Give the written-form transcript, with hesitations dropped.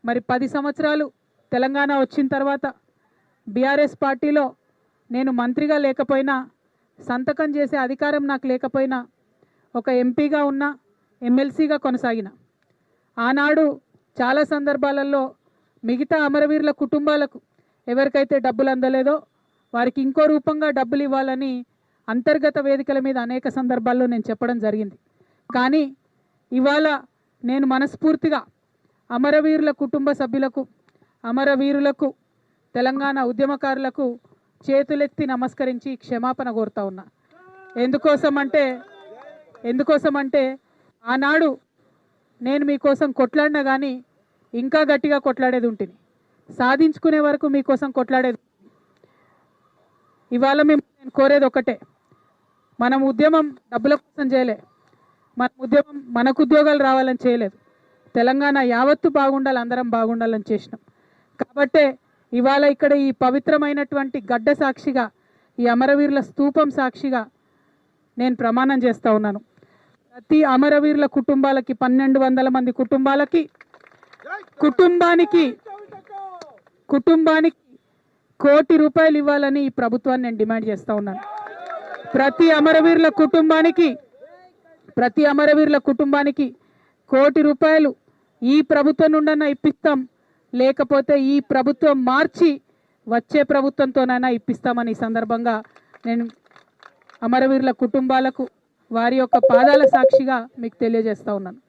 మరి 10 సంవత్సరాలు తెలంగాణ వచ్చిన తర్వాత బీఆర్ఎస్ పార్టీలో నేను మంత్రిగా లేకపోయినా, సంతకం చేసే అధికారం నాకు లేకపోయినా, ఒక ఎంపీగా ఉన్న, ఎమ్మెల్సీగా కొనసాగిన. ఆనాడు చాలా సందర్భాలలో మిగతా అమరవీరుల కుటుంబాలకు ఎవరికైతే డబ్బులు అందలేదో వారికి ఇంకో రూపంగా డబ్బులు ఇవ్వాలని అంతర్గత వేదికల మీద అనేక సందర్భాల్లో నేను చెప్పడం జరిగింది. కానీ ఇవాళ నేను మనస్ఫూర్తిగా అమరవీరుల కుటుంబ సభ్యులకు, అమరవీరులకు, తెలంగాణ ఉద్యమకారులకు చేతులెత్తి నమస్కరించి క్షమాపణ కోరుతా ఉన్నా. ఎందుకోసమంటే ఆనాడు నేను మీకోసం కొట్లాడినా కానీ ఇంకా గట్టిగా కొట్లాడేది ఉంటుంది, సాధించుకునే వరకు మీకోసం కొట్లాడేది. ఇవాళ నేను కోరేది ఒకటే, మనం ఉద్యమం డబ్బుల కోసం చేయలే, మన ఉద్యమం మనకు ఉద్యోగాలు రావాలని చేయలేదు, తెలంగాణ యావత్తు బాగుండాలి, అందరం బాగుండాలని చేసినాం. కాబట్టే ఇవాళ ఇక్కడ ఈ పవిత్రమైనటువంటి గడ్డ సాక్షిగా, ఈ అమరవీరుల స్తూపం సాక్షిగా నేను ప్రమాణం చేస్తూ ఉన్నాను. ప్రతి అమరవీరుల కుటుంబాలకి 1200 మంది కుటుంబానికి ₹1 కోటి ఇవ్వాలని ఈ ప్రభుత్వాన్ని నేను డిమాండ్ చేస్తూ ఉన్నాను. ప్రతి అమరవీరుల కుటుంబానికి ₹1 ఈ ప్రభుత్వం నుండన్నా ఇప్పిస్తాం, లేకపోతే ఈ ప్రభుత్వం మార్చి వచ్చే ప్రభుత్వంతోనైనా ఇప్పిస్తామని ఈ సందర్భంగా నేను అమరవీరుల కుటుంబాలకు వారి యొక్క పాదాల సాక్షిగా మీకు తెలియజేస్తా ఉన్నాను.